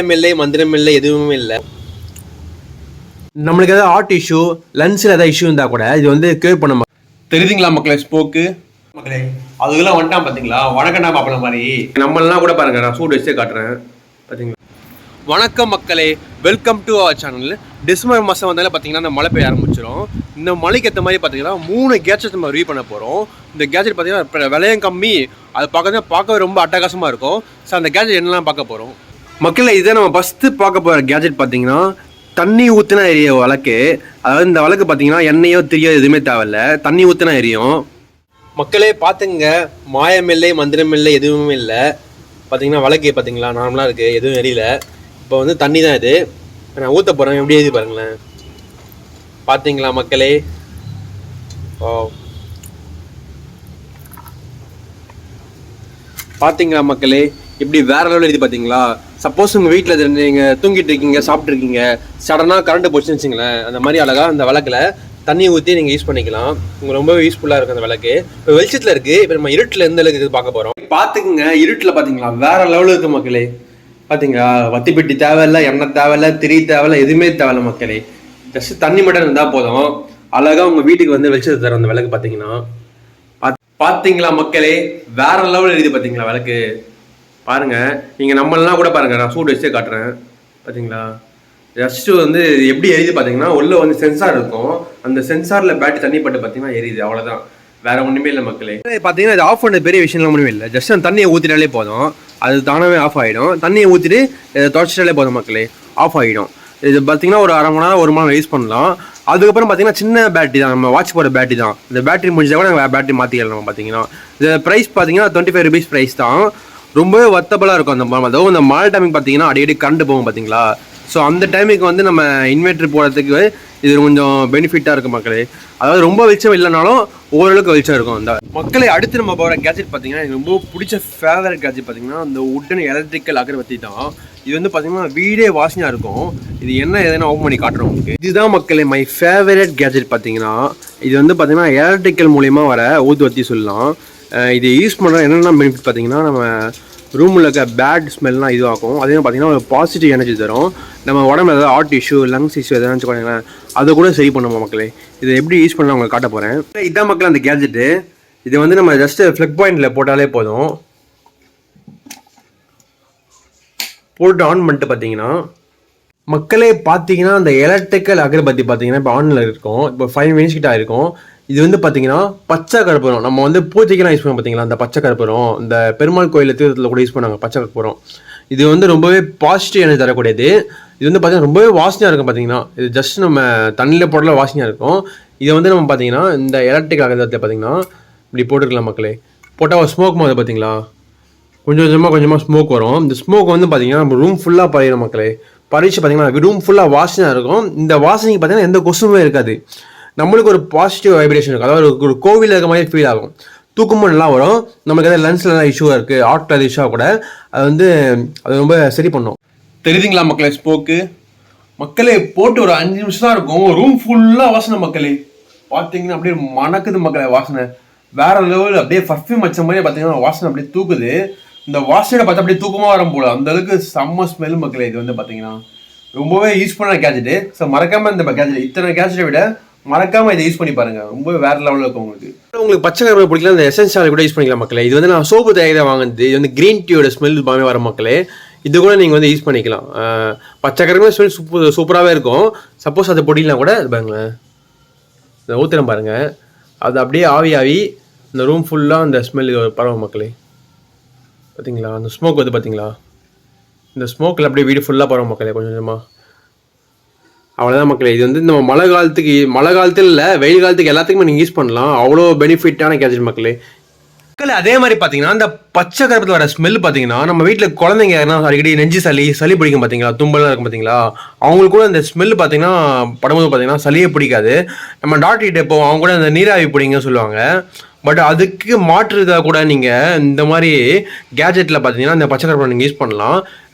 இல்லை, மந்திரம் இல்லை, எதுவுமே இல்லை. நம்மளுக்கு ஏதாவது ஹார்ட் இஷ்யூ, லங்ஸில் ஏதாவது இஷ்யூ இருந்தால் கூட இது வந்து கியூர் பண்ண தெரியுதுங்களா மக்களே? ஸ்போக்கு மக்களே அதுக்கெல்லாம் வந்துட்டான் பார்த்தீங்களா? வணக்கம்டா மாப்பிள்ள மாதிரி நம்மளாம் கூட பாருங்க, நான் சூடு வச்சே காட்டுறேன் பார்த்தீங்களா? வணக்கம் மக்களே, welcome to our channel. December மாதம் வந்தாலே பார்த்தீங்கன்னா இந்த மழை பெய்ய ஆரம்பிச்சிடும். இந்த மழைக்கு ஏற்ற மாதிரி பார்த்தீங்கன்னா 3 கேட்ஜெட் நம்ம ரிவ்யூ பண்ண போகிறோம். இந்த கேட்ஜெட் பார்த்தீங்கன்னா விலையும் கம்மி, அது பார்க்கவே ரொம்ப அட்டகாசமாக இருக்கும். ஸோ அந்த கேட்ஜெட் என்னெல்லாம் பார்க்க போகிறோம் மக்களே. இதை நம்ம ஃபஸ்ட்டு பார்க்க போகிற கேட்ஜெட் பார்த்தீங்கன்னா தண்ணி ஊற்றினா எரியும் வழக்கு. அதாவது இந்த வழக்கு பார்த்தீங்கன்னா எண்ணெயோ திரியோ எதுவுமே தேவையில்ல, தண்ணி ஊற்றினா எரியும் மக்களே. பார்த்துங்க, மாயமில்லை, மந்திரமில்லை, எதுவுமே இல்லை. பார்த்தீங்கன்னா வழக்கு பார்த்தீங்களா நார்மலாக இருக்குது, எதுவும் எரியல. இப்போ வந்து தண்ணி தான் இது, நான் ஊற்ற போகிறேன். எப்படி எழுதி பாருங்களேன், பார்த்தீங்களா மக்களே? ஓ பார்த்தீங்களா மக்களே, இப்படி வேற லெவலில் எழுதி பார்த்தீங்களா? சப்போஸ் உங்கள் வீட்டில் நீங்கள் தூங்கிட்டு இருக்கீங்க, சாப்பிட்ருக்கீங்க, சடனாக கரண்ட் போச்சுன்னு வச்சுங்களேன், அந்த மாதிரி அழகாக அந்த விளக்கில் தண்ணி ஊற்றி நீங்கள் யூஸ் பண்ணிக்கலாம். உங்களுக்கு ரொம்பவே யூஸ்ஃபுல்லாக இருக்கும் அந்த விளக்கு. இப்போ வெளிச்சத்தில் இருக்குது. இப்போ நம்ம இருட்டில் எந்த அளவுக்கு இது பார்க்க போகிறோம். பார்த்துக்குங்க, இருட்டில் பார்த்தீங்களா வேற லெவலில் இருக்குது மக்களே. பார்த்தீங்களா, வத்தி பெட்டி தேவையில்லை, எண்ணெய் தேவையில்லை, திரி தேவையில்லை, எதுவுமே தேவையில்லை மக்களே. ஜஸ்ட் தண்ணி மட்டும் இருந்தால் போதும், அழகாக உங்கள் வீட்டுக்கு வந்து வெளிச்சத்தை தரும் அந்த விளக்கு. பார்த்தீங்கன்னா பார்த்தீங்களா மக்களே, வேற லெவலில் எழுதி பார்த்தீங்களா விளக்கு? பாருங்க, நீங்கள் நம்மளாம் கூட பாருங்க, நான் சூடு வச்சே காட்டுறேன் பார்த்தீங்களா? ஜஸ்ட் வந்து எப்படி எரியுது பார்த்தீங்கன்னா, உள்ள வந்து சென்சார் இருக்கும், அந்த சென்சாரில் பேட்டரி தண்ணி பட்டு பார்த்தீங்கன்னா எரியுது, அவ்வளோதான், வேற ஒன்றுமே இல்லை மக்களே. பார்த்தீங்கன்னா இது ஆஃப் பண்ண பெரிய விஷயம்லாம் ஒன்றுமே இல்லை. ஜஸ்ட் அந்த தண்ணியை ஊற்றினாலே போதும், அது தானாகவே ஆஃப் ஆகிடும். தண்ணியை ஊற்றிட்டு தொடச்சிட்டாலே போதும் மக்களே, ஆஃப் ஆகிடும். இது பார்த்தீங்கன்னா ஒரு அரை மணி நேரம் 1 மணி நேரம் யூஸ் பண்ணலாம். அதுக்கப்புறம் பார்த்தீங்கன்னா சின்ன பேட்டரி தான், நம்ம வாட்ச் போட பேட்டரி தான். இந்த பேட்டரி முடிஞ்சால் கூட நாங்கள் பேட்டரி மாற்றிக்கலாம். நம்ம பார்த்தீங்கன்னா இந்த ப்ரைஸ் பார்த்தீங்கன்னா 25 rupees ப்ரைஸ் தான். ரொம்பவே வர்த்தபுளாக இருக்கும். அதுவும் இந்த மழை டைமிங் பார்த்தீங்கன்னா அடிக்கடி கரண்ட் போகும் பார்த்தீங்களா? ஸோ அந்த டைமுக்கு வந்து நம்ம இன்வெர்டர் போடுறதுக்கு இது கொஞ்சம் பெனிஃபிட்டாக இருக்கும் மக்களே. அதாவது ரொம்ப வெளிச்சம் இல்லைனாலும் ஓரளவுக்கு வெளிச்சம் இருக்கும் அந்த மக்களே. அடுத்து நம்ம போகிற கேட்ஜெட் பார்த்தீங்கன்னா எனக்கு ரொம்ப பிடிச்ச ஃபேவரட் கேட்ஜெட் பார்த்தீங்கன்னா இந்த உட்டன் எலக்ட்ரிக்கல் அகர்பத்தி தான். இது வந்து பார்த்தீங்கன்னா வீடே வாசனையாக இருக்கும். இது என்ன எதனா ஓப்பன் பண்ணி காட்டுறோம் உங்களுக்கு. இதுதான் மக்களே மை ஃபேவரட் கேட்ஜெட் பார்த்தீங்கன்னா. இது வந்து பார்த்தீங்கன்னா எலக்ட்ரிக்கல் மூலிமா வர ஊதுவத்தி சொல்லலாம். இது யூஸ் பண்ணுற என்னென்ன பெனிஃபிட் பார்த்தீங்கன்னா, நம்ம ரூமில் இருக்க பேட் ஸ்மெல்லாம் இதுவாகும். அதே பார்த்தீங்கன்னா ஒரு பாசிட்டிவ் எனர்ஜி தரும். நம்ம உடம்புல ஏதாவது ஹார்ட் இஷ்யூ, லங்ஸ் இஷ்யூ எதாவது வச்சுக்கோங்களேன், அதை கூட சரி பண்ணுவோம் மக்களே. இதை எப்படி யூஸ் பண்ண உங்களுக்கு காட்ட போகிறேன். இதான் மக்கள் அந்த கேட்ஜெட்டு. இது வந்து நம்ம ஜஸ்ட் ஃப்ளக் பாயிண்டில் போட்டாலே போதும். போட்டு ஆன் பண்ணிட்டு பார்த்தீங்கன்னா மக்களே, பார்த்தீங்கன்னா அந்த எலக்ட்ரிக்கல் அகர்பத்தி பார்த்தீங்கன்னா இப்போ ஆனில் இருக்கும். இப்போ 5 minutes கிட்ட ஆயிருக்கும். இது வந்து பார்த்தீங்கன்னா பச்சை கற்பூரம், நம்ம வந்து பூஜைக்கெல்லாம் யூஸ் பண்ணுவோம் பார்த்தீங்களா? அந்த பச்சை கற்பூரம் இந்த பெருமாள் கோயில் தீர்த்தத்தில் கூட யூஸ் பண்ணுவாங்க பச்சை கற்பூரம். இது வந்து ரொம்பவே பாசிட்டிவ் எனர்ஜி தரக்கூடியது. இது வந்து பார்த்தீங்கன்னா ரொம்பவே வாசனையாக இருக்கும் பார்த்தீங்கன்னா. இது ஜஸ்ட் நம்ம தண்ணியில் போடல வாசனையாக இருக்கும். இதை வந்து நம்ம பார்த்தீங்கன்னா இந்த எலக்ட்ரிக்கல் அகர்பத்தி பார்த்தீங்கன்னா இப்படி போட்டுருக்கலாம் மக்களே. போட்டால் ஒரு ஸ்மோக் மாதிரி பார்த்தீங்களா, கொஞ்சம் கொஞ்சமாக ஸ்மோக் வரும். இந்த ஸ்மோக் வந்து பார்த்தீங்கன்னா நம்ம ரூம் ஃபுல்லாக பறியிடும் மக்களே. பறிச்சு பார்த்தீங்கன்னா ரூம் ஃபுல்லாக வாசனையாக இருக்கும். இந்த வாசனைக்கு பார்த்தீங்கன்னா எந்த கொசுமே இருக்காது. நம்மளுக்கு ஒரு பாசிட்டிவ் வைப்ரேஷன் இருக்கும். அதாவது ஒரு கோவிலில் இருக்க மாதிரி ஃபீல் ஆகும். தூக்கமும் நல்லா வரும். நமக்கு எதாவது லன்ஸில் எதாவது இஷ்யூவாக இருக்குது, ஹார்ட்டில் இஷ்யூவாக கூட அது ரொம்ப சரி பண்ணும். தெரியுதுங்களா மக்களே? ஸ்மோக்கு மக்களே போட்டு ஒரு 5 நிமிஷம் தான் இருக்கும், ரூம் ஃபுல்லாக வாசனை மக்களே. பார்த்தீங்கன்னா அப்படியே மணக்குது மக்களே வாசனை, வேற லெவல். அப்படியே பர்ஃப்யூம் வச்ச மாதிரி பார்த்தீங்கன்னா வாசனை அப்படியே தூக்குது. இந்த வாசனை பார்த்தா அப்படியே தூக்கமாக வரும் போல, அந்த அளவுக்கு செம்ம ஸ்மெல் மக்களே. இது வந்து பார்த்தீங்கன்னா ரொம்பவே யூஸ்ஃபுல்லான கேட்ஜெட்டு. ஸோ மறக்காமல் இந்த கேட்ஜெட், இத்தனை கேட்ஜெட்டை விட மறக்காம இதை யூஸ் பண்ணி பாருங்க, ரொம்ப வேற லெவலில் இருக்கும் உங்களுக்கு. உங்களுக்கு பச்சை கருவேப்பிலை பிடிக்கல, இந்த எசென்ஷியல் கூட யூஸ் பண்ணிக்கலாம் மக்களே. இது வந்து நான் சோப்பு தயாரிக்க வாங்குது. இது வந்து கிரீன் டீயோட ஸ்மெல் வர மக்களே. இது கூட நீங்கள் வந்து யூஸ் பண்ணிக்கலாம். பச்சை கருவேப்பிலை ஸ்மெல் சூப்பராகவே இருக்கும். சப்போஸ் அதை பொடிலாம் கூட அது பாருங்களேன், இந்த ஊத்திரம் பாருங்க, அது அப்படியே ஆவி இந்த ரூம் ஃபுல்லாக அந்த ஸ்மெல் பரவும் மக்களே. பார்த்தீங்களா அந்த ஸ்மோக் வந்து பார்த்தீங்களா? இந்த ஸ்மோக்கில் அப்படியே வீடு ஃபுல்லாக பரவும் மக்களே கொஞ்சம் கொஞ்சமாக. அவ்வளோதான் மக்களே. இது வந்து நம்ம மழை காலத்தில் இல்லை, வெயில் காலத்துக்கு எல்லாத்துக்குமே நீங்கள் யூஸ் பண்ணலாம். அவ்வளோ பெனிஃபிட்டான கேட்ஜெட் மக்களே. அதே மாதிரி பார்த்தீங்கன்னா இந்த பச்சை கருப்பத்தில் வர ஸ்மெல் பார்த்தீங்கன்னா நம்ம வீட்டில் குழந்தைங்க யாருன்னா அடிக்கடி நெஞ்சு சளி பிடிக்கும் பார்த்தீங்களா, தும்பலாம் இருக்கும் பார்த்தீங்களா, அவங்களுக்கு கூட இந்த ஸ்மெல் பார்த்தீங்கன்னா படும்போது பார்த்தீங்கன்னா சளியே பிடிக்காது. நம்ம டாக்டர்கிட்ட போவோம், அவங்க கூட இந்த நீராவி பிடிங்கன்னு சொல்லுவாங்க. பட் அதுக்கு மாற்றுறதா கூட நீங்கள் இந்த மாதிரி கேட்ஜெட்டில் பார்த்தீங்கன்னா இந்த பச்சை கருப்பை நீங்கள் யூஸ் பண்ணலாம்.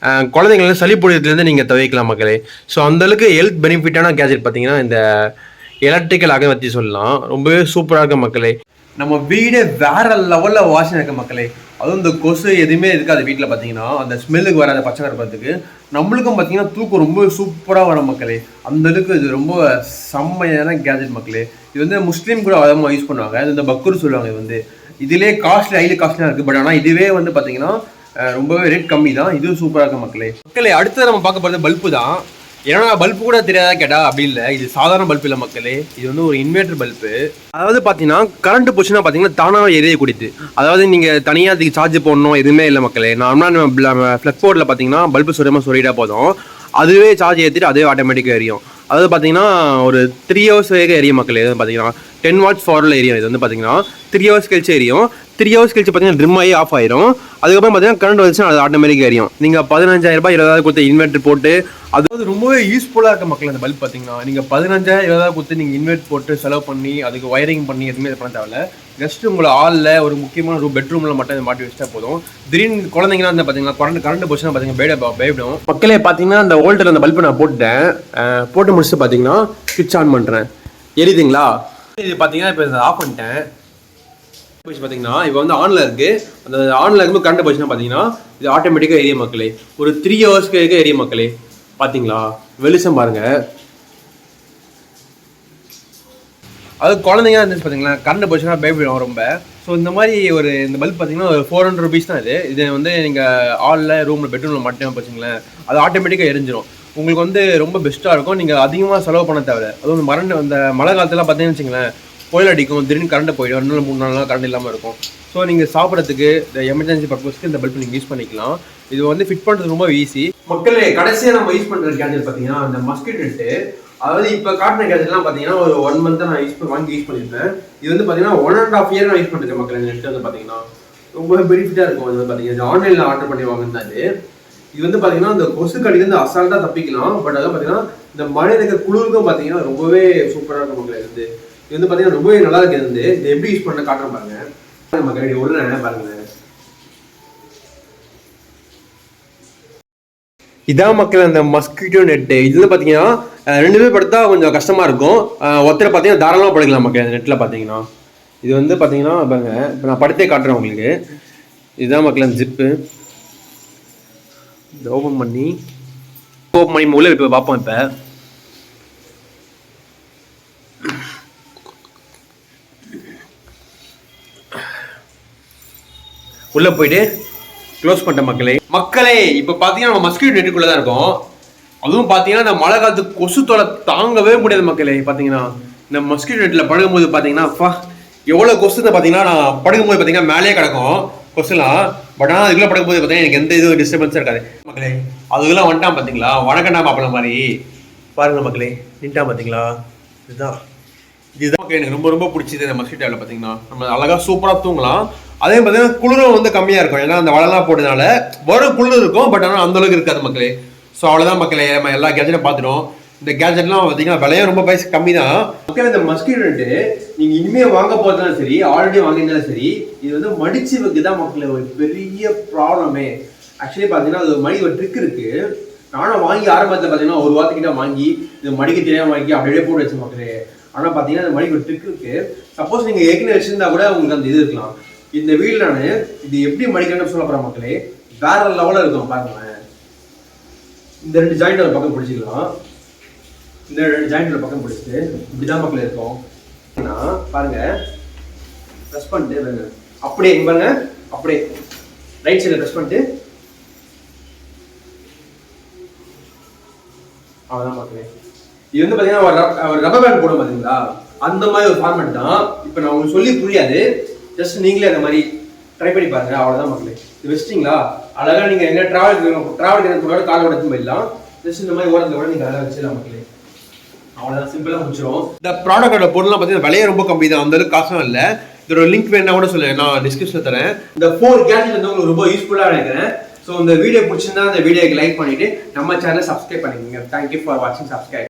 குழந்தைங்கள சளி பிடிக்கிறதுலேருந்து நீங்கள் தவிர்க்கலாம் மக்களே. ஸோ அந்தளவுக்கு ஹெல்த் பெனிஃபிட்டான கேட்ஜெட் பார்த்தீங்கன்னா இந்த எலக்ட்ரிக்கல் அகர்பத்தி சொல்லலாம். ரொம்பவே சூப்பராக இருக்க மக்களே. நம்ம வீடே வேற லெவலில் வாசனை இருக்க மக்களே. அதுவும் இந்த கொசு எதுவுமே இருக்காது வீட்டில் பார்த்தீங்கன்னா, அந்த ஸ்மெல்லுக்கு வராத பச்சை கருப்பத்துக்கு நம்மளுக்கும் பார்த்தீங்கன்னா தூக்கம் ரொம்ப சூப்பராக வர மக்களே. அந்த அளவுக்கு இது ரொம்ப செம்மையான கேஜெட் மக்களே. இது வந்து முஸ்லீம் கூட அதிகமாக யூஸ் பண்ணுவாங்க. இது இந்த பக்கூர் சொல்லுவாங்க. இது வந்து இதிலே காஸ்ட்லி ஹைலி காஸ்ட்லியாக இருக்குது. பட் ஆனால் இதுவே வந்து பார்த்தீங்கன்னா ரொம்பவே ரேட் கம்மி தான். இதுவும் சூப்பராக இருக்குது மக்களே. மக்களே அடுத்தது நம்ம பார்க்க போகிறது பல்பு தான். ஏன்னா பல்பு கூட தெரியாதா கேட்டா அப்படி இல்லை. இது சாதாரண பல்பு இல்லை மக்களே. இது வந்து ஒரு இன்வெர்டர் பல்பு. அதாவது பார்த்தீங்கன்னா கரண்ட் போச்சுன்னா பார்த்தீங்கன்னா தானாக எரிய கூடியது. அதாவது நீங்கள் தனியாக அதுக்கு சார்ஜ் போடணும் எதுவுமே இல்லை மக்களே. நார்மலாக நம்ம ஃப்ளக் போர்டில் பார்த்தீங்கன்னா பல்பு சொரிட்டா போதும், அதுவே சார்ஜ் ஏற்றிட்டு அதுவே ஆட்டோமேட்டிக்காக எரியும். அதாவது பார்த்தீங்கன்னா ஒரு 3 hours வரைக்கும் எரியும் மக்களே. இது பார்த்தீங்கன்னா 10 watts பவரில் எரியும். இது வந்து பார்த்தீங்கன்னா 3 hours கழிச்சு எரியும். 3 hours கழிச்சு பார்த்தீங்கன்னா ட்ரிம் ஆகி ஆஃப் ஆயிரும். அதுக்கப்புறம் பார்த்தீங்கன்னா கரண்ட் வந்துச்சுன்னா அது ஆட்டோமேட்டிக்காக எரியும். நீங்கள் 15,000 ரூபாய் 20,000 கொடுத்து இன்வெர்டர் போட்டு, அதாவது ரொம்பவே யூஸ்ஃபுல்லாக இருக்க மக்கள் அந்த பல்ப் பார்த்தீங்கன்னா. நீங்கள் 15,000 20,000 கொடுத்து நீங்கள் இன்வெர்ட் போட்டு செலவு பண்ணி அதுக்கு ஒயரிங் பண்ணி எதுவுமே இது பண்ண தேவையில்ல. ஜஸ்ட் உங்களை ஹாலில் ஒரு முக்கியமான பெட்ரூமில் மட்டும் இதை மாட்டி வச்சுட்டா போதும். திடீர்னு குழந்தைங்கன்னா வந்து பார்த்தீங்கன்னா கரண்ட் போச்சுன்னா பார்த்தீங்கன்னா பயப்படும் மக்களே. பார்த்தீங்கன்னா அந்த வோல்டர் அந்த பல்பை நான் போட்டுட்டேன். போட்டு முடிச்சுட்டு பார்த்தீங்கன்னா ஸ்விட்ச் ஆன் பண்ணுறேன். எரியுதுங்களா? இது பார்த்தீங்கன்னா இப்போ இதை ஆஃப் பண்ணிட்டேன். பார்த்தீங்கன்னா இப்போ வந்து ஆனில் இருக்குது. அந்த ஆனில் இருக்கும்போது கரண்ட் போச்சுன்னா பார்த்தீங்கன்னா இது ஆட்டோமேட்டிக்காக எரிய மக்களே. ஒரு 3 hours எரிய மக்களே. பார்த்தீங்களா வெளிச்சம் பாருங்கள். அது குழந்தைங்க இருந்துச்சு பார்த்தீங்களா, கரண்ட் போச்சுன்னா பயப்படும் ரொம்ப. ஸோ இந்த மாதிரி இந்த பல்ப் பார்த்தீங்கன்னா ஒரு 400 rupees தான். இது வந்து நீங்கள் ஹாலில் ரூமில் பெட்ரூமில் மட்டும் வச்சுங்களேன், அது ஆட்டோமேட்டிக்காக எரிஞ்சிடும். உங்களுக்கு வந்து ரொம்ப பெஸ்ட்டாக இருக்கும். நீங்கள் அதிகமாக செலவு பண்ண தேவை. அதுவும் அந்த மழை காலத்துலாம் பார்த்தீங்கன்னு வச்சுங்களேன், புயல் அடிக்கும், திடீர்னு கரண்ட் போயிடும், 2 3 நாள் கரண்ட் இல்லாமல் இருக்கும். ஸோ நீங்கள் சாப்பிட்றதுக்கு இந்த எமர்ஜென்சி பர்பஸ்க்கு இந்த பல்ப் நீங்கள் யூஸ் பண்ணிக்கலாம். இது வந்து ஃபிட் பண்ணுறது ரொம்ப ஈஸி மக்களே. கடைசியாக நம்ம யூஸ் பண்ணுற கேஜெட் பார்த்தீங்கன்னா அந்த மஸ்கிட்டோ நெட்டு. அதாவது இப்போ காட்டின கேஜெட்லாம் பார்த்தீங்கன்னா ஒரு 1 month நான் வாங்கி யூஸ் பண்ணியிருப்பேன். இது வந்து பார்த்தீங்கன்னா 1.5 year நான் யூஸ் பண்ணிருக்கேன் மக்கள். இந்த நெட் வந்து பார்த்தீங்கன்னா ரொம்ப பெனிஃபிட்டாக இருக்கும். இது வந்து பார்த்தீங்கன்னா ஆன்லைனில் ஆர்டர் பண்ணி வாங்கினாது. இது வந்து பார்த்தீங்கன்னா இந்த கொசு கடிலேருந்து அசால்ட்டாக தப்பிக்கலாம். பட் அதான் பார்த்தீங்கன்னா இந்த மழை இருக்க குளிருக்கும் பார்த்தீங்கன்னா ரொம்பவே சூப்பராக இருக்கும் மக்கள். இது வந்து பார்த்தீங்கன்னா ரொம்பவே நல்லா இருக்குது. இது எப்படி யூஸ் பண்ண காட்டுறேன் பாருங்க மக்கள். விடுறேன் பாருங்க. இதான் மக்கள் அந்த மஸ்கிட்டோ நெட்டு. இதில் பார்த்தீங்கன்னா 2 பேர் படுத்தா கொஞ்சம் கஷ்டமாக இருக்கும். ஒருத்தரை பார்த்தீங்கன்னா தாராளமாக படுக்கலாம் மக்கள். அந்த நெட்டில் பார்த்தீங்கன்னா இது வந்து பார்த்தீங்கன்னா பாருங்க, இப்போ நான் படுத்தே காட்டுறேன் உங்களுக்கு. இதுதான் மக்கள் அந்த ஜிப்பு. இதை ஓப்பன் பண்ணி உள்ள இப்போ பார்ப்போம். இப்போ உள்ள போயிட்டு க்ளோஸ் பண்ணிட்டேன் மக்களே. இப்போ பார்த்தீங்கன்னா நம்ம மஸ்கிட்டோ நெட்டுக்குள்ளே தான் இருக்கோம். அதுவும் பார்த்தீங்கன்னா இந்த மழை காலத்துக்கு கொசு தொலை தாங்கவே முடியாது மக்களே. பார்த்தீங்கன்னா இந்த மஸ்கிட்டோ நெட்டில் படுக்கும்போது பார்த்தீங்கன்னா எவ்வளோ கொசு பார்த்தீங்கன்னா நான் படுக்கும்போது பார்த்தீங்கன்னா மேலேயே கிடக்கும் கொசுலாம். பட் ஆனால் அதுக்குள்ளே படுக்கும்போது பார்த்தீங்கன்னா எனக்கு எந்த இதுவும் டிஸ்டர்பன்ஸாக இருக்காது மக்களே. அதுக்கெல்லாம் வந்துட்டான் பார்த்தீங்களா, வணக்கண்டா மாப்பிள்ள மாதிரி பாருங்க மக்களே. நின்ட்டான் பார்த்தீங்களா. இதுதான் மக்களே எனக்கு ரொம்ப ரொம்ப பிடிச்சது இந்த மஸ்கிட்டோவில். பார்த்தீங்கன்னா நம்ம அழகாக சூப்பராக தூங்கலாம். அதே பார்த்தீங்கன்னா குளிரும் வந்து கம்மியாக இருக்கும். ஏன்னா அந்த வலைலாம் போட்டதுனால வரும் குளிர் இருக்கும். பட் ஆனால் அந்த அளவுக்கு இருக்காது மக்களே. ஸோ அவ்வளோதான் மக்களே. நம்ம எல்லா கேஜெட்டும் பார்த்துட்டோம். இந்த கேஜெட்லாம் பார்த்தீங்கன்னா விலையும் ரொம்ப பைசா கம்மி தான் மக்கள். இந்த மஸ்கிட்டோ நெட்டு நீங்கள் இனிமேல் வாங்க போகிறதுனாலும் சரி, ஆல்ரெடி வாங்கியிருந்தாலும் சரி, இது வந்து மடிச்சு வைக்கதான் மக்களே ஒரு பெரிய ப்ராப்ளமே. ஆக்சுவலி பார்த்தீங்கன்னா அது ஒரு ட்ரிக் இருக்குது. நானும் வாங்கி ஆரம்பத்தில் பார்த்தீங்கன்னா 1 வாரத்துக்கிட்ட வாங்கி இது மடிக்க தெரியாமல் வாங்கி அப்படியே போட்டு வச்சு மக்களே. ஆனால் பார்த்தீங்கன்னா அந்த மடிக்கு ஒரு ட்ரிக் இருக்குது. சப்போஸ் நீங்கள் ஏற்கனவே வச்சுருந்தா கூட உங்களுக்கு அந்த இது இருக்கலாம். இந்த வீடியோல நான் இது எப்படி மடிக்கணும்னு சொல்ல போகிறேன் மக்களே. வேற லெவலில் இருக்கும் பாருங்களேன். இந்த 2 ஜாயிண்ட் ஒரு பக்கம் பிடிச்சிக்கலாம். இந்த 2 ஜாயிண்ட் ஒரு பக்கம் பிடிச்சிட்டு இப்படிதான் மக்கள் இருக்கும். பாருங்க ப்ரெஸ் பண்ணிட்டு அப்படியே பாருங்க, அப்படியே ரைட் சைடில் ப்ரெஸ் பண்ணிட்டு அவ்வளோதான் மக்களே. இது வந்து பார்த்தீங்கன்னா ஒரு ரப்பர் பேண்ட் போடும் பார்த்தீங்களா, அந்த மாதிரி ஒரு ஃபார்மேட் தான். இப்போ நான் உங்களுக்கு சொல்லி புரியாது, ஜஸ்ட் நீங்களே அந்த மாதிரி ட்ரை பண்ணி பாருங்க. அவ்வளோதான் மக்களே. இது வச்சிட்டிங்களா அழகாக நீங்கள் எங்கே ட்ராவல் கூட காலை எடுத்து போயிடலாம். ஜஸ்ட் இந்த மாதிரி ஓரத்தில் கூட நீங்கள் அழகாக வச்சிடலாம் மக்களே. அவ்வளோதான், சிம்பிளாக முடிச்சிடும். இந்த ப்ராடக்டோட பொருள்லாம் பார்த்தீங்கன்னா விலையே ரொம்ப கம்மி தான், அந்த அளவுக்கு காசும் இல்லை. இதோட லிங்க் வேணா கூட சொல்லுங்கள், நான் டிஸ்கிரிப்ஷனில் தரேன். இந்த 4 கேஜெட் வந்து உங்களுக்கு ரொம்ப யூஸ்ஃபுல்லாக நினைக்கிறேன். ஸோ இந்த வீடியோ பிடிச்சிருந்தா இந்த வீடியோக்கு லைக் பண்ணிவிட்டு நம்ம சேனலை சப்ஸ்கிரைப் பண்ணிக்கோங்க. தேங்க்யூ ஃபார் வாட்சிங். சப்ஸ்கிரைப்.